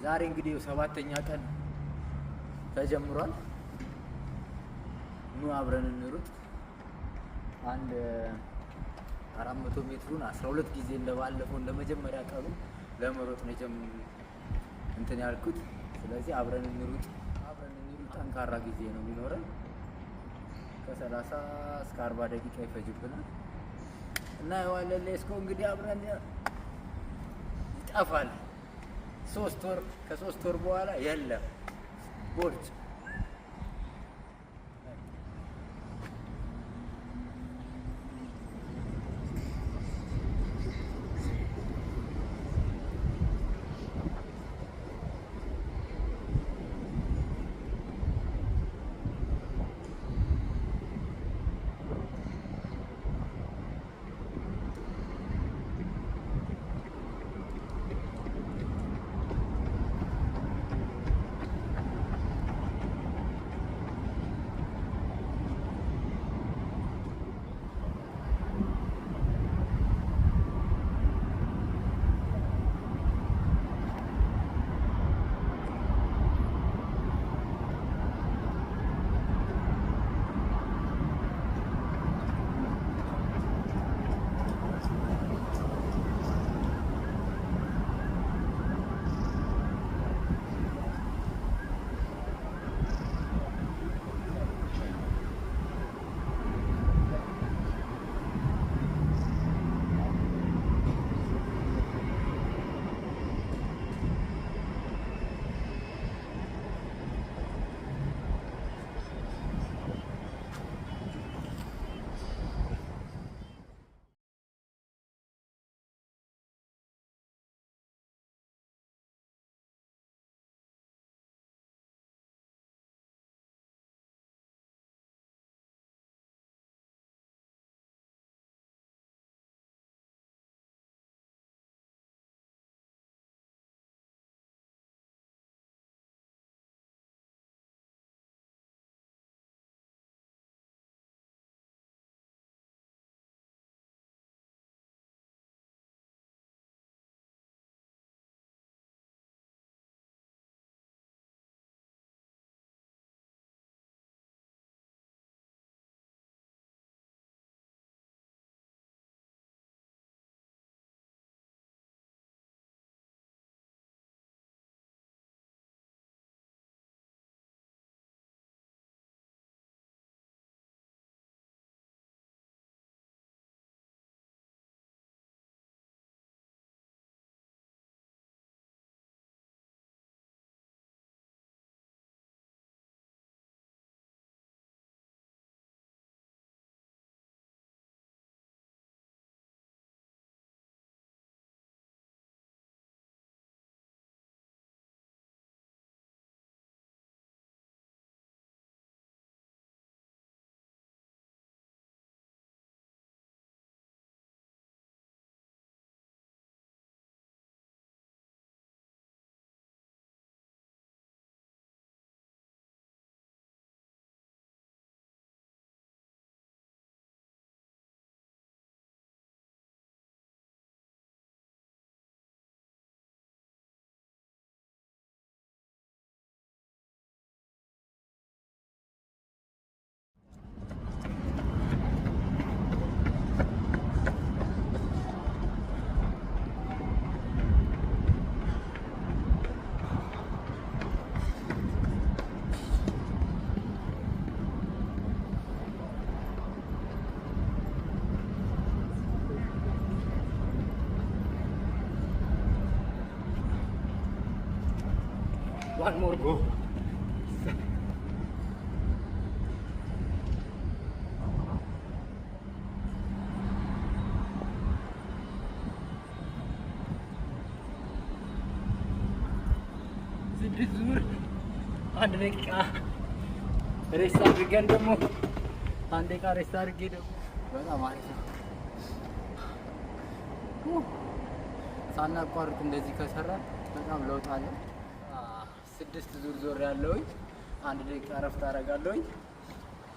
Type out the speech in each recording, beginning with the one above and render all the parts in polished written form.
ዛሬ እንግዲህ 7ኛ ቀን ተጀምሯል። ኑ አብረን እንሩጥ። አንድ 400 ሜትሩን 12 ጊዜ እንደባለፈው እንደመጀመሪያ ቀኑ ለመሮጥ ነው እንትን ያልኩት። ስለዚህ አብረን እንሩጥ። ጠንካራ ጊዜ ነው የሚኖረን። ከ30 እስከ 40 ደቂቃ ይፈጅብናል እና የዋለን ሌስኮ እንግዲህ አብረን ይጠፋል። 3 ወር ከ3 ወር በኋላ የለም ቦርጭ። One more go. አንድ ደቂቃ ሬስት አድርገን ደግሞ አንድ ደቂቃ ሬስት አድርጌ ደግሞ በጣም አሪፍ ነው። ሳናቋርጥ እንደዚህ ከሰራ በጣም ለውጥ አለ። 6 ዙር ዞር ያለውኝ አንድ ደቂቃ እረፍት አደርጋለሁኝ።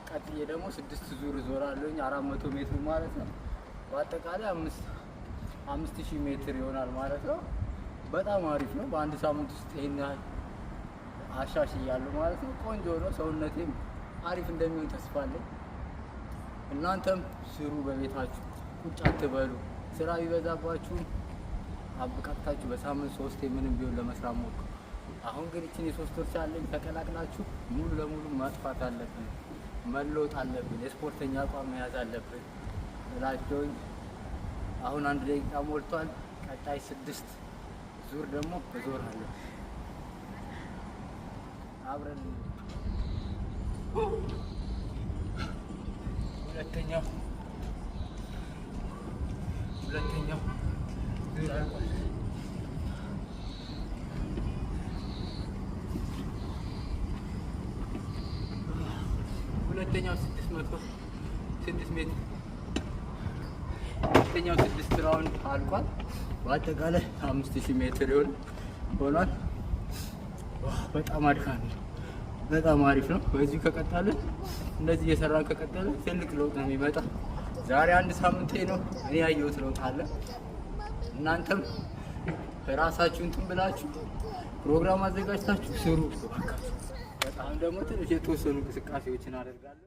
ቀጥዬ ደግሞ 6 ዙር ዞራለሁኝ 400 ሜትር ማለት ነው። በአጠቃላይ 5000 ሜትር ይሆናል ማለት ነው። በጣም አሪፍ ነው። በአንድ ሳምንት ውስጥ ይሄን ያህል አሻሽያለሁ ማለት ነው። ቆንጆ ነው። ሰውነቴም አሪፍ እንደሚሆን ተስፋ አለኝ። እናንተም ስሩ፣ በቤታችሁ ቁጭ አትበሉ። ስራ ቢበዛባችሁም አብቃቅታችሁ በሳምንት 3 ምንም ቢሆን ለመስራት ሞክሩ። አሁን ግን እቺን የ3 ወር ቻሌንጅ ተቀላቅላችሁ ሙሉ ለሙሉ ማጥፋት አለብን፣ መለወጥ አለብን፣ የስፖርተኛ አቋም መያዝ አለብን እላቸውኝ። አሁን 1 ደቂቃ ሞልቷል። ቀጣይ 6 ዙር ደግሞ እዞራለሁ። አብረን ሁለተኛው ዙር አልቋል። ሁለተኛው 6 ሜትር ሁለተኛው 6 ራውንድ አልቋል። በአጠቃላይ 5000 ሜትር ሆኗል። በጣም አድካሚ ነው። በጣም አሪፍ ነው። በዚሁ ከቀጠልን እንደዚህ እየሰራን ከቀጠልን ትልቅ ለውጥ ነው የሚመጣ። ዛሬ 1 ሳምንቴ ነው። እኔ ያየሁት ለውጥ አለ። እናንተም ራሳችሁን እንትን ብላችሁ ፕሮግራም አዘጋጅታችሁ ስሩ። በጣም ደግሞ ትንሽ የተወሰኑ እንቅስቃሴዎችን አደርጋለሁ።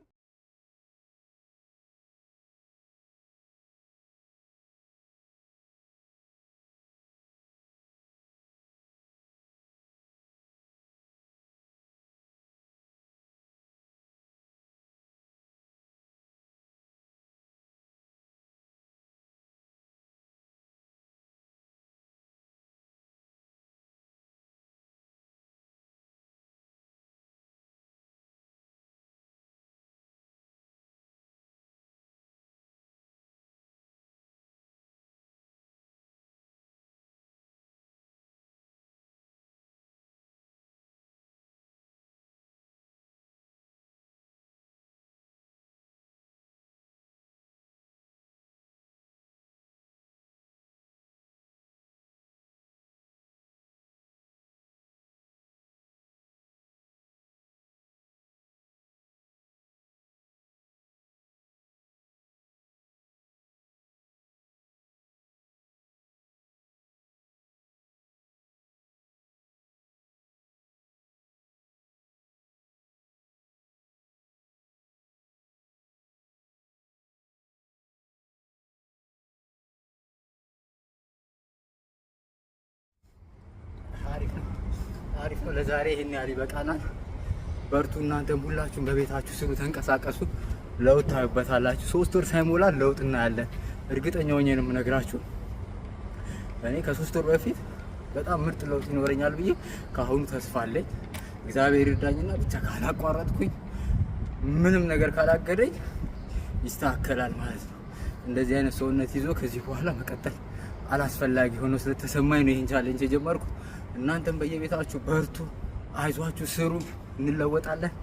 አሪፍ ነው። ለዛሬ ይሄን ያህል ይበቃናል። በርቱ። እናንተም ሁላችሁም በቤታችሁ ስሩ፣ ተንቀሳቀሱ። ለውጥ ታዩበታላችሁ። 3 ወር ሳይሞላ ለውጥ እናያለን። እርግጠኛ ሆኜ ነው የምነግራችሁ። እኔ ከ3 ወር በፊት በጣም ምርጥ ለውጥ ይኖረኛል ብዬ ከአሁኑ ተስፋ አለኝ። እግዚአብሔር ይርዳኝና ብቻ ካላቋረጥኩኝ፣ ምንም ነገር ካላገደኝ ይስተካከላል ማለት ነው። እንደዚህ አይነት ሰውነት ይዞ ከዚህ በኋላ መቀጠል አላስፈላጊ ሆኖ ስለተሰማኝ ነው ይሄን ቻሌንጅ የጀመርኩት። እናንተም በየቤታችሁ በርቱ፣ አይዟችሁ፣ ስሩ፣ እንለወጣለን።